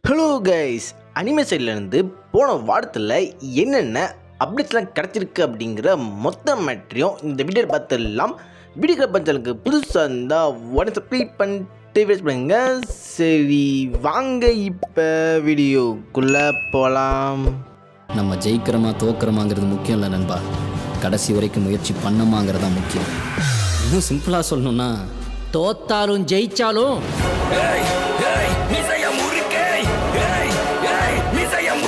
Hello guys, anime சைட்லேருந்து போன வாரத்தில் என்னென்ன அப்டேட்ஸ்லாம் கிடச்சிருக்கு அப்படிங்கிற மொத்த மேட்ரியும் இந்த வீடியோ பார்த்துடலாம். வீடியோ பஞ்சலுக்கு புதுசாக இருந்தால் உடனே சப்ஸ்கிரைப் பண்ணிட்டு வேஸ்ட் பண்ணுங்க. சரி வாங்க இப்போ வீடியோக்குள்ளே போகலாம். நம்ம ஜெயிக்கிறோமா தோக்கிறோமாங்கிறது முக்கியம் இல்லை நண்பா, கடைசி வரைக்கும் முயற்சி பண்ணமாங்கிறதா முக்கியம். இன்னும் சிம்பிளாக சொல்லணும்னா, தோத்தாலும் ஜெயிச்சாலும்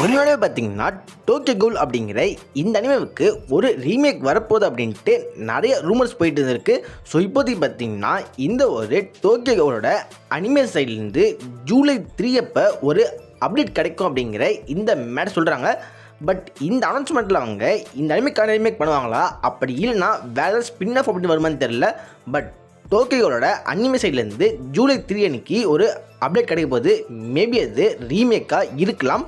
உண்மையோட பார்த்தீங்கன்னா டோக்கியோ கவுல் அப்படிங்கிற இந்த அனிமேவுக்கு ஒரு ரீமேக் வரப்போகுது அப்படின்ட்டு நிறைய ரூமர்ஸ் போயிட்டு இருந்திருக்கு. ஸோ இப்போதைக்கு பார்த்தீங்கன்னா இந்த ஒரு டோக்கியோ கவுலோட அனிமே சைட்லேருந்து ஜூலை 3 அப்போ ஒரு அப்டேட் கிடைக்கும் அப்படிங்கிற இந்த மேட்டர் சொல்கிறாங்க. பட் இந்த அனௌன்ஸ்மெண்ட்டில் அவங்க இந்த அனிமேக்கான ரீமேக் பண்ணுவாங்களா, அப்படி இல்லைன்னா வேறு ஸ்பின் ஆஃப் அப்படின்னு வருமானு தெரில. பட் டோக்கியோட அனிமே சைட்லேருந்து ஜூலை 3 அன்னைக்கு ஒரு அப்டேட் கிடைக்க போகுது. மேபி அது ரீமேக்காக இருக்கலாம்.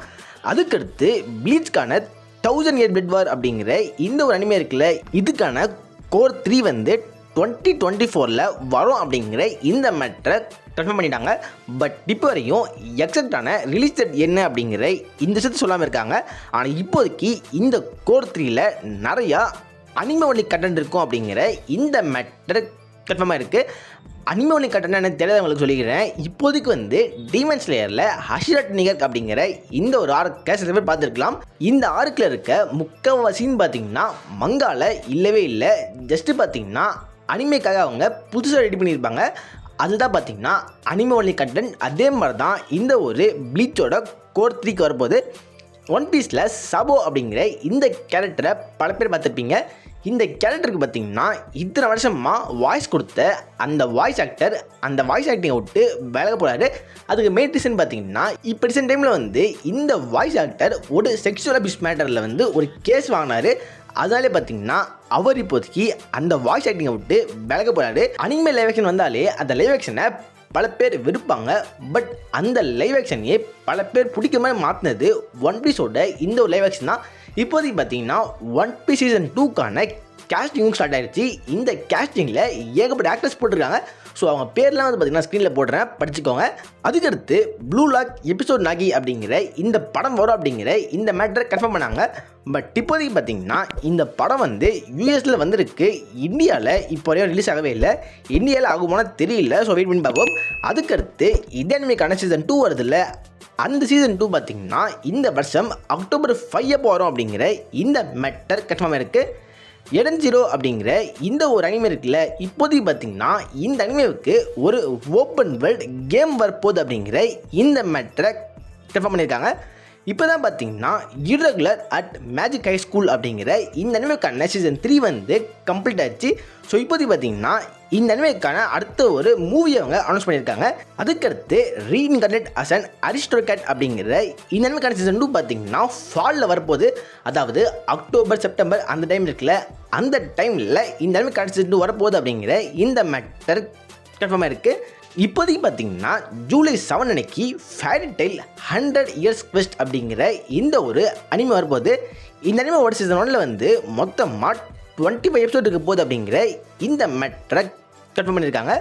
அதுக்கடுத்து ப்ளீச்கான 1000 Year Blood War அப்படிங்கிற இந்த ஒரு அனிமே இருக்குல்ல, இதுக்கான கோர் 3 வந்து 2024 வரும் அப்படிங்கிற இந்த மேட்டரை கன்ஃபார்ம் பண்ணிட்டாங்க. பட் இப்போ வரையும் எக்ஸாக்டான ரிலீஸ் டேட் என்ன அப்படிங்கிற இந்த விஷயத்தை சொல்லாமல் இருக்காங்க. ஆனால் இப்போதைக்கு இந்த கோர் 3ல் நிறையா அனிமே ஒன்லி கண்டென்ட் இருக்கும் அப்படிங்கிற இந்த மேட்டர் கன்ஃபார்மாக இருக்குது. அனிமே ஒன்லி கண்டென்ட் என்ன தெரியாதவங்களுக்கு சொல்லிக்கிறேன். இப்போதைக்கு வந்து டீமன் ஸ்லேயரில் ஹஷிரட் நிகர் அப்படிங்கிற இந்த ஒரு ஆர்க்கை சில பேர் பார்த்துருக்கலாம். இந்த ஆர்க்கில் இருக்க முக்கால்வாசின்னு பார்த்தீங்கன்னா மங்கால இல்லவே இல்லை. ஜஸ்ட்டு பார்த்தீங்கன்னா அனிமேக்காக அவங்க புதுசாக ரெடி பண்ணியிருப்பாங்க. அதுதான் பார்த்தீங்கன்னா அனிமே ஒன்லி கண்டென்ட். அதே மாதிரி தான் இந்த ஒரு ப்ளீச்சோட கோர் 3க்கு வரப்போகுது. ஒன் பீஸில் சபோ அப்படிங்கிற இந்த கேரக்டரை பல பேர் பார்த்துருப்பீங்க. இந்த கேரக்டருக்கு பார்த்தீங்கன்னா இத்தனை வருஷமாக வாய்ஸ் கொடுத்த அந்த வாய்ஸ் ஆக்டர் அந்த வாய்ஸ் ஆக்டிங்கை விட்டு விலக போகிறாரு. அதுக்கு மெயின் ரீசன் பார்த்தீங்கன்னா இப்போ ரீசெண்ட் டைமில் வந்து இந்த வாய்ஸ் ஆக்டர் ஒரு செக்ஷுவல் அபியூஸ் மேட்டரில் வந்து ஒரு கேஸ் வாங்கினார். அதனாலே பார்த்தீங்கன்னா அவர் இப்போதைக்கு அந்த வாய்ஸ் ஆக்டிங்கை விட்டு விலக போகிறாரு. அனிமே லைவ் ஆக்ஷன் வந்தாலே அந்த லைவ் ஆக்ஷனை பல பேர் விருப்பாங்க. பட் அந்த லைவ் ஆக்ஷனையே பல பேர் பிடிக்க மாதிரி மாற்றினது ஒன் பீஸோட இந்த ஒரு லைவ் ஆக்ஷன் தான். இப்போதைக்கு பார்த்தீங்கன்னா ஒன் பீஸ் சீசன் 2க்கான கேஸ்டிங்கும் ஸ்டார்ட் ஆகிடுச்சு. இந்த கேஸ்டிங்கில் ஏகப்பட்ட ஆக்டர்ஸ் போட்டிருக்காங்க. ஸோ அவங்க பேர்லாம் வந்து பார்த்திங்கன்னா ஸ்க்ரீனில் போடுறேன், படிச்சுக்கோங்க. அதுக்கடுத்து ப்ளூ லாக் எபிசோட் நாகி அப்படிங்கிற இந்த படம் வரும் அப்படிங்கிற இந்த மேட்டரை கன்ஃபார்ம் பண்ணாங்க. பட் இப்போதைக்கு பார்த்திங்கன்னா இந்த படம் வந்து யூஎஸில் வந்திருக்கு. இந்தியாவில் இப்போ வரையும் ரிலீஸ் ஆகவே இல்லை. இந்தியாவில் ஆகுமானா தெரியல. ஸோ வெயிட் பண்ணி பார்ப்போம். அதுக்கடுத்து இதே அனிமேக்கான சீசன் 2 வருதில்ல, அந்த சீசன் 2 பார்த்திங்கன்னா இந்த வருஷம் அக்டோபர் 5 அப்போ வரும் அப்படிங்கிற இந்த மேட்டர் கன்ஃபார்ம் இருக்குது. எடன் ஜீரோ அப்படிங்கிற இந்த ஒரு அனிமே இருக்குல்ல, இப்போதைக்கு பார்த்திங்கன்னா இந்த அனிமேவுக்கு ஒரு ஓப்பன் வேர்ல்டு கேம் வரப்போகுது அப்படிங்கிற இந்த மேட்டரை கன்ஃபார்ம் பண்ணியிருக்காங்க. இப்போ தான் பார்த்தீங்கன்னா irregular at magic high school அப்படிங்கிற இந்த அனிமேக்கான சீசன் 3 வந்து கம்ப்ளீட் ஆச்சு. ஸோ இப்போதைக்கு பார்த்தீங்கன்னா இந்த அனிமேக்கான அடுத்த ஒரு மூவி அவங்க அனௌன்ஸ் பண்ணியிருக்காங்க. அதுக்கடுத்து ரீஇன்கார்னேட் அஸ் அன் அரிஸ்டோக்ராட் அப்படிங்கிற இந்த அனிமேக்கான சீசன் 2 பார்த்தீங்கன்னா ஃபாலில் வரப்போகுது. அதாவது அக்டோபர் செப்டம்பர் அந்த டைம் இருக்குல்ல, அந்த டைமில் இந்த அனிமேக்கான சீசன் 2 வரப்போகுது அப்படிங்கிற இந்த மேட்டர் கன்ஃபார்மாக இருக்குது. இப்போதைக்கு பார்த்தீங்கன்னா ஜூலை 7 அன்னைக்கு ஃபேரி டெய்ல் 100 Years Quest அப்படிங்கிற இந்த ஒரு அனிமே வரப்போகுது. இந்த அனிமேவோட சீசன் 1ல் வந்து மொத்தமாக 25 எபிசோட் இருக்க போகுது அப்படிங்கிற இந்த மேட்டரை கன்ஃபார்ம் பண்ணியிருக்காங்க.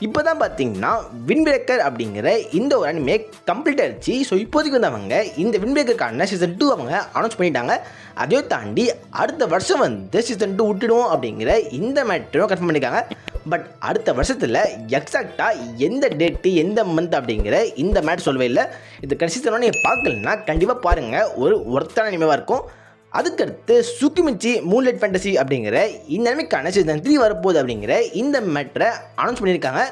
இப்போ தான் பார்த்தீங்கன்னா விண்பிரேக்கர் அப்படிங்கிற இந்த ஒரு அனிமே கம்ப்ளீட் ஆகிடுச்சு. ஸோ இப்போதைக்கு வந்து அவங்க இந்த விண்பிரேக்கருக்கான சீசன் 2 அவங்க அனௌன்ஸ் பண்ணிட்டாங்க. அதே தாண்டி அடுத்த வருஷம் வந்து சீசன் 2 விட்டுடுவோம் அப்படிங்கிற இந்த மேட்டரும் கன்ஃபார்ம் பண்ணியிருக்காங்க. பட் அடுத்த வருஷத்தில் எக்ஸாக்டாக எந்த டேட்டு எந்த மந்த் அப்படிங்கிற இந்த மேட்டர் சொல்லவே இல்லை. இது கடைசி நீங்கள் பார்க்கலன்னா கண்டிப்பாக பாருங்கள், ஒரு ஒர்த்தான அனிமேவாக இருக்கும். அதுக்கடுத்து சுக்கிமிச்சி மூன்லைட் ஃபேண்டசி அப்படிங்கிற இந்த அனிமேக்கான சீசன் 3 வரப்போகுது அப்படிங்கிற இந்த மேட்டரை அனௌன்ஸ் பண்ணியிருக்காங்க.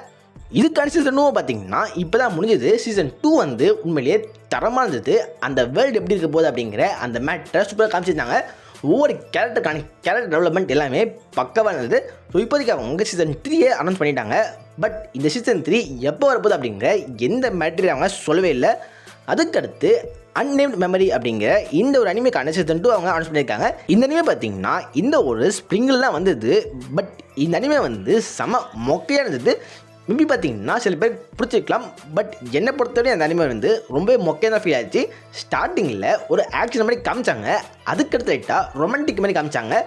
இதுக்கான சீசன் 2 பார்த்தீங்கன்னா இப்போ தான் முடிஞ்சது. சீசன் 2 வந்து உண்மையிலேயே தரமாக இருந்தது. அந்த வேர்ல்டு எப்படி இருக்க போகுது அப்படிங்கிற அந்த மேட்டரை சூப்பராக காமிச்சிருந்தாங்க. ஒவ்வொரு கேரக்டருக்கான கேரக்டர் டெவலப்மெண்ட் எல்லாமே பக்கவாக இருந்தது. ஸோ இப்போதைக்கு அவங்க சீசன் 3 அனௌன்ஸ் பண்ணிட்டாங்க. பட் இந்த சீசன் 3 எப்போ வரப்போகுது அப்படிங்கிற எந்த மேட்டரை அவங்க சொல்லவே இல்லை. அதுக்கடுத்து அன்னேம்ட் மெமரி அப்படிங்கிற இந்த ஒரு அனிமேக்கான சீசன் 2 அவங்க அனௌன்ஸ் பண்ணியிருக்காங்க. இந்த அனிமே பார்த்தீங்கன்னா இந்த ஒரு ஸ்ப்ரிங்கில் தான் வந்தது. பட் இந்த அனிமே வந்து செம மொக்கையாக இருந்தது. மேபி பார்த்தீங்கன்னா சில பேர் பிடிச்சிருக்கலாம். பட் என்னை பொறுத்தவரை அந்த அனிமே வந்து ரொம்ப மொக்கையாக தான் ஃபீல் ஆச்சு. ஸ்டார்டிங்கில் ஒரு ஆக்ஷன் மாதிரி காமிச்சாங்க, அதுக்கடுத்து லைட்டாக ரொமான்டிக் மாதிரி காமிச்சாங்க.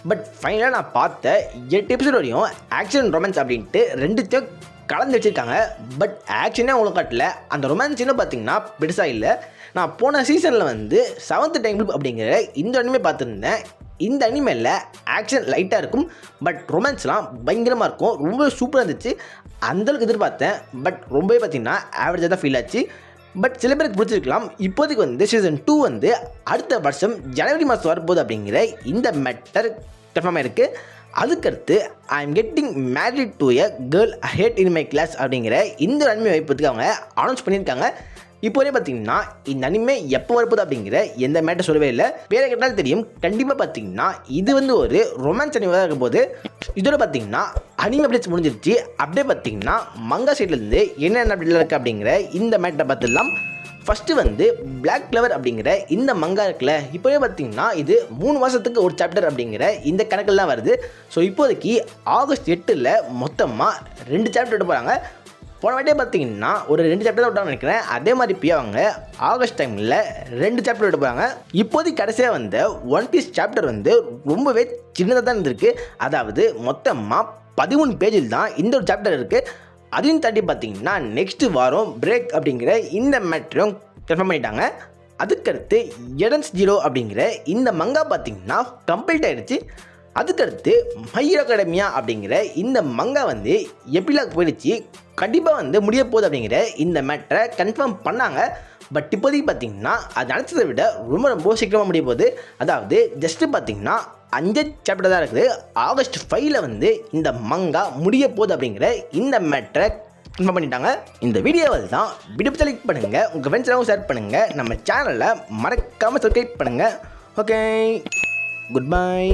பட் ஃபைனலாக நான் பார்த்த 8 எபிசோட் வரையும் ஆக்ஷன் ரொமான்ஸ் அப்படின்ட்டு ரெண்டுத்தையும் கலந்து வச்சுருக்காங்க. பட் ஆக்ஷனே அவ்வளோ காட்டல. அந்த ரொமான்ஸ்னு பார்த்தீங்கன்னா பெருசாக இல்லை. நான் போன சீசனில் வந்து 7th டைம் அப்படிங்கிற இந்த அனிமே பார்த்துருந்தேன். இந்த அனிமேல ஆக்ஷன் லைட்டாக இருக்கும், பட் ரொமான்ஸ்லாம் பயங்கரமாக இருக்கும். ரொம்ப சூப்பராக இருந்துச்சு. அந்தளவுக்கு எதிர்பார்த்தேன், பட் ரொம்பவே பார்த்தீங்கன்னா ஆவரேஜாக தான் ஃபீல் ஆச்சு. பட் சில பேருக்கு பிடிச்சிருக்கலாம். இப்போதைக்கு வந்து சீசன் 2 வந்து அடுத்த வருஷம் ஜனவரி மாதம் வரப்போகுது அப்படிங்கிற இந்த மேட்டர் கன்ஃபார்மாக இருக்குது. அதுக்கடுத்து I am getting married to a girl hate in my class அப்படிங்கிற இந்த அனிமே வைப்பதுக்கு அவங்க அனௌன்ஸ் பண்ணியிருக்காங்க. இப்போதே பார்த்தீங்கன்னா இந்த அனிமே எப்போ வரப்போகுது அப்படிங்கிற எந்த மேட்டர் சொல்லவே இல்லை. பேரை கேட்டாலும் தெரியும். கண்டிப்பாக பார்த்தீங்கன்னா இது வந்து ஒரு ரொமான்ஸ் அனிமே இருக்கும் போது இதோட பார்த்தீங்கன்னா அனிமே அப்டேட்ஸ் முடிஞ்சிருச்சு. அப்படியே பார்த்தீங்கன்னா மங்கா சைட்லேருந்து என்னென்ன அப்டேட்லாம் இருக்குது அப்படிங்கிற இந்த மேட்டரை பார்த்துடலாம். ஃபஸ்ட்டு வந்து பிளாக் கிளவர் அப்படிங்கிற இந்த மங்கா இருக்குல்ல, இப்போவே பார்த்தீங்கன்னா இது 3 மாதத்துக்கு ஒரு சாப்டர் அப்படிங்கிற இந்த கணக்கில் தான் வருது. ஸோ இப்போதைக்கு ஆகஸ்ட் 8 மொத்தமாக 2 சாப்டர் விட போகிறாங்க. போன வாட்டியே பார்த்தீங்கன்னா ஒரு 2 சாப்டர் தான் விட்டான்னு நினைக்கிறேன். அதே மாதிரி இப்போ அவங்க ஆகஸ்ட் டைமில் 2 சாப்டர் விட போகிறாங்க. இப்போதைக்கு கடைசியாக வந்த ஒன் பீஸ் சாப்டர் வந்து ரொம்பவே சின்னதாக தான் இருந்திருக்கு. அதாவது மொத்தமாக 13 பேஜில் தான் இந்த ஒரு சாப்டர் இருக்குது. அதையும் தாண்டி பார்த்தீங்கன்னா நெக்ஸ்ட் வாரம் பிரேக் அப்படிங்கிற இந்த மேட்டரும் கன்ஃபார்ம் பண்ணிட்டாங்க. அதுக்கடுத்து எடன்ஸ் ஜீரோ அப்படிங்கிற இந்த மங்கா பார்த்தீங்கன்னா கம்ப்ளீட் ஆகிடுச்சு. அதுக்கடுத்து மை ஹீரோ அகாடமியா அப்படிங்கிற இந்த மங்கா வந்து எபிலாக் போயிடுச்சு. கண்டிப்பாக வந்து முடிய போகுது அப்படிங்கிற இந்த மேட்டரை கன்ஃபார்ம் பண்ணாங்க. பட் இப்போதைக்கு பார்த்தீங்கன்னா அது நினச்சதை விட ரொம்ப சீக்கிரமாக முடிய போகுது. அதாவது ஜஸ்ட்டு பார்த்தீங்கன்னா 5 சாப்டர் தான் இருக்குது. ஆகஸ்ட் 5 வந்து இந்த மங்கா முடிய போகுது அப்படிங்கிற இந்த மேட்டரை கன்ஃபார்ம் பண்ணிட்டாங்க. இந்த வீடியோவில் தான் வீடியோ செலக்ட் பண்ணுங்கள், உங்கள் ஃப்ரெண்ட்ஸ்லாம் ஷேர் பண்ணுங்கள், நம்ம சேனலை மறக்காமல் சப்ஸ்கிரைப் பண்ணுங்கள். Okay, good bye.